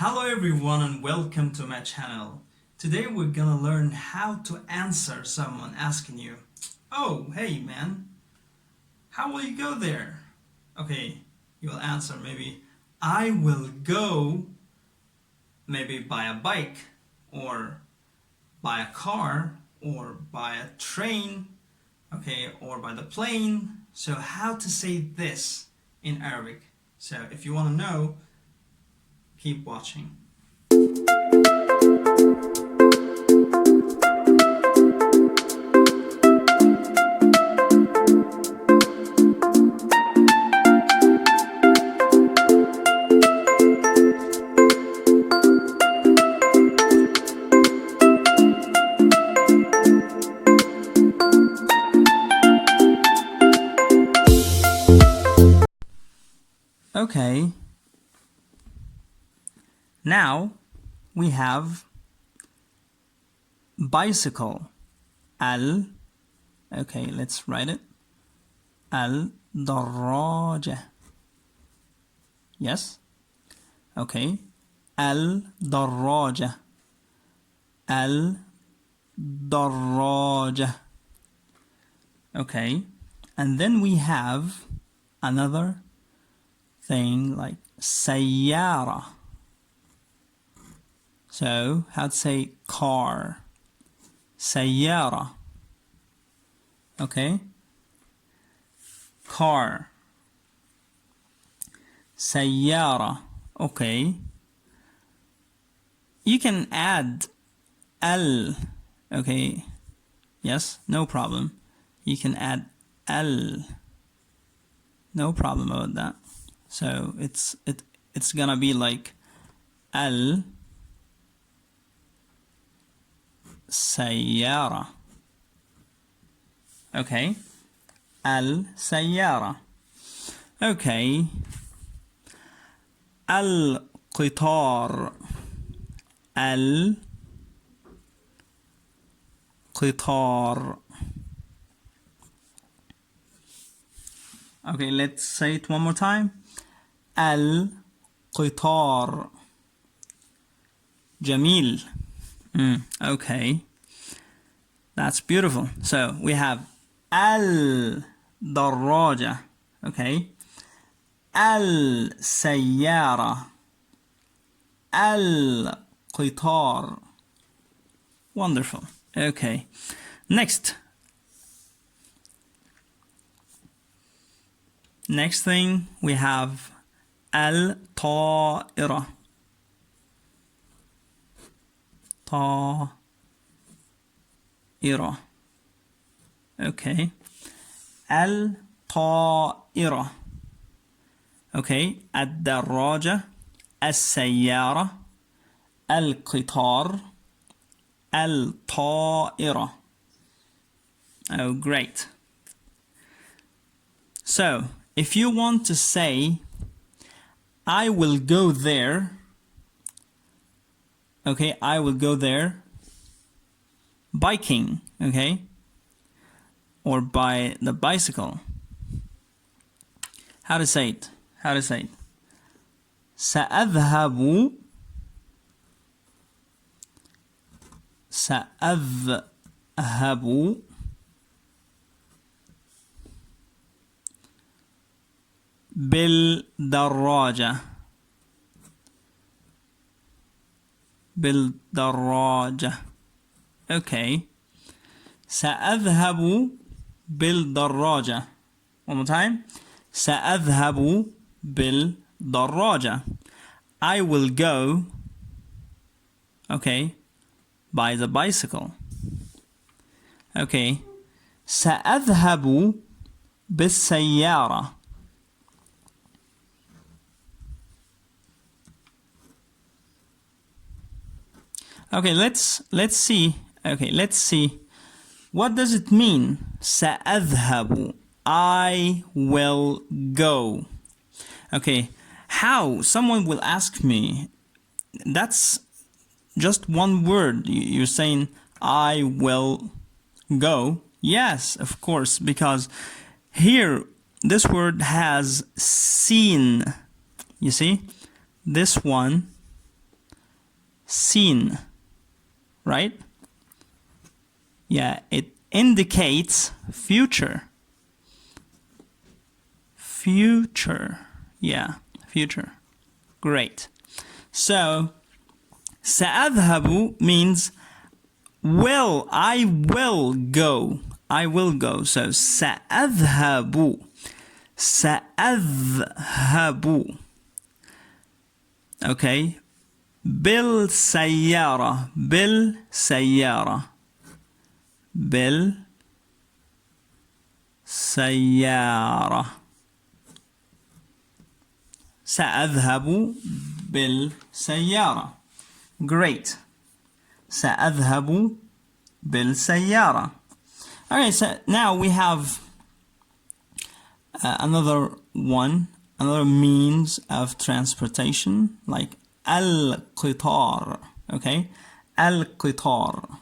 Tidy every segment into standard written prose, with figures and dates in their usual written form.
Hello everyone and welcome to my channel. Today we're gonna learn how to answer someone asking you, "Oh, hey man, how will you go there?" Okay, you'll answer maybe, "I will go maybe by a bike or by a car or by a train, okay, or by the plane." So how to say this in Arabic. So if you want to know, keep watching. Okay. Now we have bicycle. Okay, let's write it. الدراجة. Yes? Okay. الدراجة. الدراجة. Okay. And then we have another thing like سيارة. So, how to say car? سيارة. Okay? Car. سيارة. Okay. You can add L. Okay. Yes, no problem. You can add L. No problem about that. So it's gonna be like L سيارة. Okay. السيارة. Okay. القطار. القطار. Okay, let's say it one more time. القطار. جميل. Okay, that's beautiful. So we have الدراجة. Okay, السيارة. القطار. Wonderful. Okay, next thing we have الطائرة. طائرة. Okay. الطائرة. Okay. الدراجة. السيارة. القطار. الطائرة. Oh, great. So, if you want to say, "I will go there," okay, I will go there biking, okay, or by the bicycle. How to say it? سأذهب بالدراجة. Okay. سأذهب بالدراجة. One more time. سأذهب بالدراجة. I will go, okay, by the bicycle. Okay. سأذهب بالسيارة. Okay, let's see. Okay, let's see. What does it mean? سأذهب. I will go. Okay, how? Someone will ask me. That's just one word. You're saying I will go. Yes, of course, because here this word has seen. You see? This one seen, right? Yeah, it indicates future. Future. Yeah, future. Great. So, سأذهب means will, I will go. I will go. So, سأذهب. سأذهب. Okay. بالسيارة. بالسيارة. بالسيارة. سأذهب بالسيارة. Great. سأذهب بالسيارة. Okay, so now we have another means of transportation, like القطار. Okay, القطار.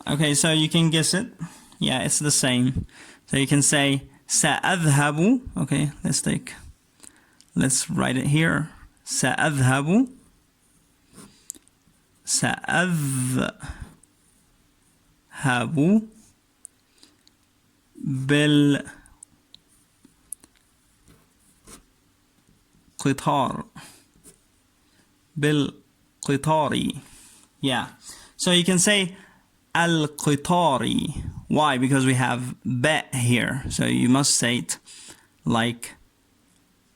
Okay, so you can guess it. Yeah, it's the same. So you can say سأذهب. Okay, let's write it here. سأذهب. سأذهب بالقطار. بالقطار. Yeah. So you can say القطار. Why? Because we have bet here. So you must say it like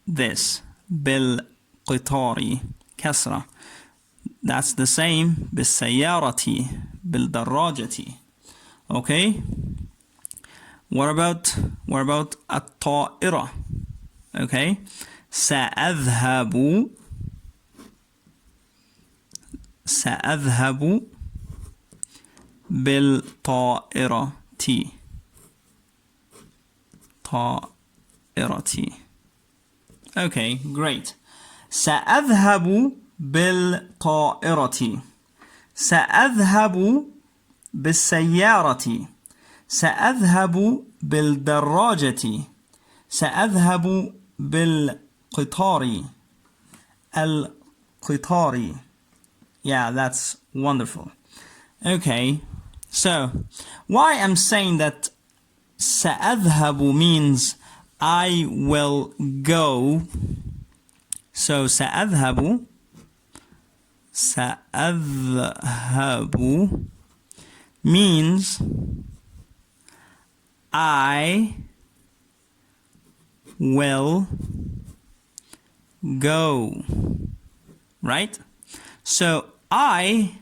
this. بالقطار. كسرة. That's the same. بالسيارة. بالدراجة. Okay. What about الطائرة? Okay. سأذهب بالطائرة. طائرة. Okay, great. سأذهب بالطائرة. سأذهب بالسيارة. سأذهب بالدراجة. سأذهب بالقطار. القطار. Yeah, that's wonderful. Okay, so why I'm saying that سأذهب means I will go. So سأذهب means I will go, right? So I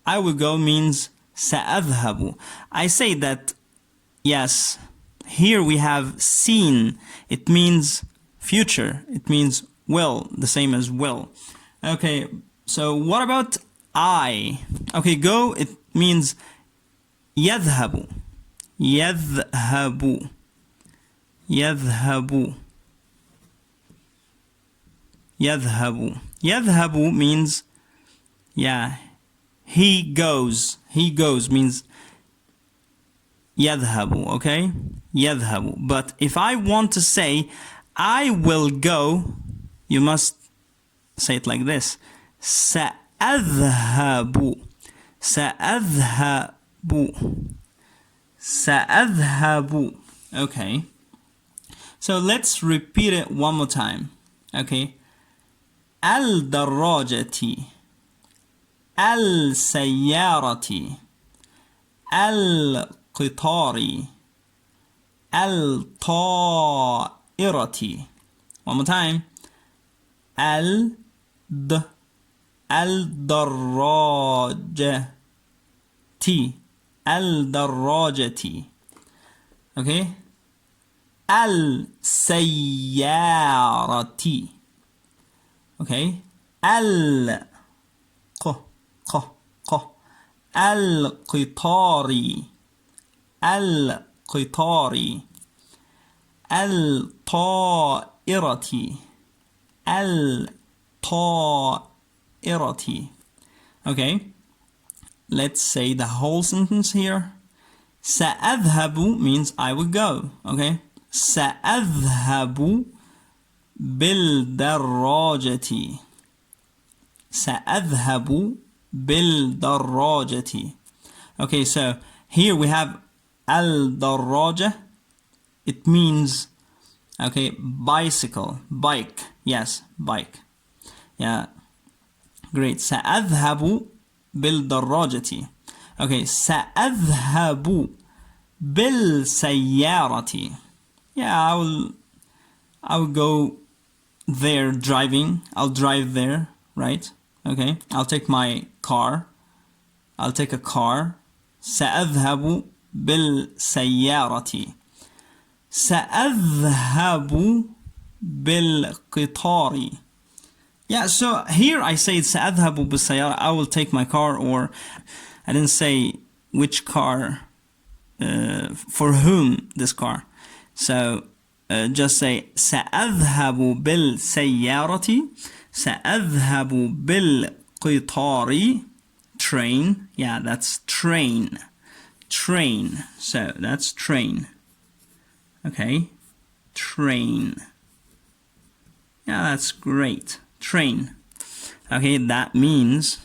will go means سأذهب. I say that, yes, here we have seen. It means future. It means will, the same as will. Okay, so what about I? Okay, go, it means يذهب. يذهب. يذهب. يذهب. يذهب means, yeah, he goes. He goes means يذهب, okay? يذهب. But if I want to say I will go, you must say it like this. سأذهب. سأذهب. سأذهب. Okay. So let's repeat it one more time. Okay. الدراجة. السيارة. القطار. الطائرة. One more time. الدراجة. الدراجة. Okay. السيارة. Okay. القطار. القطار. الطائرة. الطائرة. Okay. Let's say the whole sentence here. سأذهب means I will go. Okay. سأذهب بالدراجة. سأذهب بالدراجة. Okay, so here we have الدراجة. It means, okay, bicycle, bike. Yes, bike. Yeah, great. سأذهب بالدراجة. Okay, سأذهب بالسيارة. Yeah, I will go there driving. I'll drive there, right? Okay, I'll take my car. I'll take a car. سأذهب بالسيارة. سأذهب بالقطار. Yeah, so here I say سأذهب بالسيارة. I will take my car, or I didn't say which car, for whom this car. So just say سأذهب بالسيارة. سأذهب بالقطار. Train. Yeah, that's train. Train. So that's train. Okay. Train. Yeah, that's great. Train. Okay, that means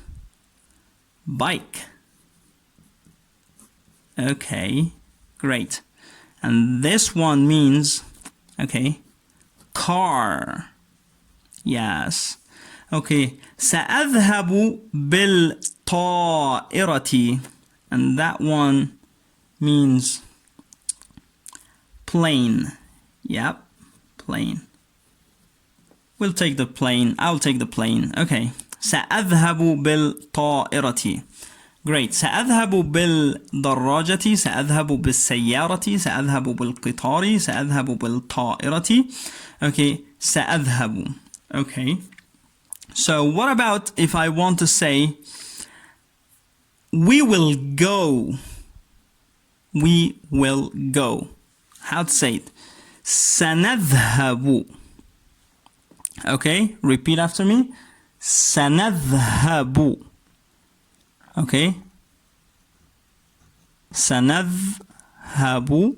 bike. Okay, great. And this one means, okay, car. Yes. Okay, سأذهب بالطائرة. And that one means plane. Yep, plane. We'll take the plane. I'll take the plane. Okay. سأذهب بالطائرة. Great. سأذهب بالدراجة. سأذهب بالسيارة. سأذهب بالقطار. سأذهب بالطائرة. Okay. سأذهب. Okay. So what about if I want to say we will go? We will go. How to say it? سنذهب. Okay, repeat after me. سنذهب. Okay. سنذهب.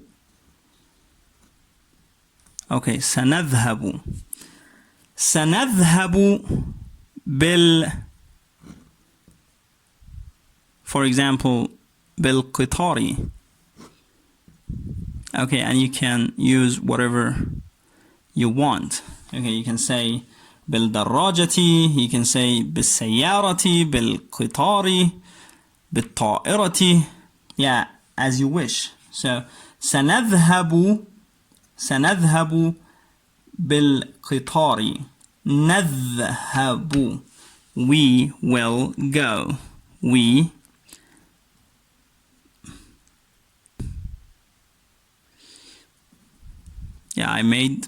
Okay, سنذهب. سنذهب for example, بالقطار. Okay, and you can use whatever you want. Okay, you can say بالدراجة, you can say بالسيارة, بالقطار, بالطائرة. Yeah, as you wish. So سنذهب بالقطار. نذهب. We will go. We I made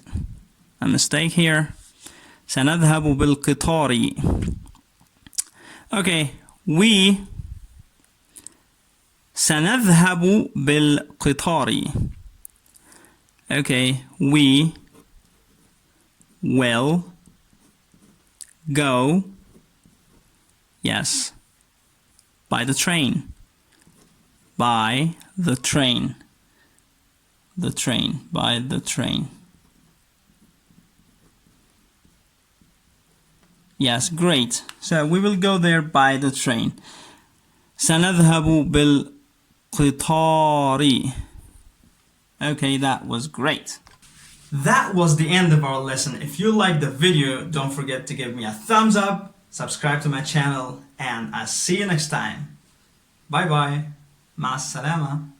a mistake here. سنذهب بالقطار. Okay, we سنذهب بالقطار. Okay, we will go, yes, by the train. By the train. The train. By the train. Yes, great. So we will go there by the train. سنذهب بالقطار. Okay, that was great. That was the end of our lesson. If you liked the video, don't forget to give me a thumbs up, subscribe to my channel, and I'll see you next time. Bye bye. مع السلامة.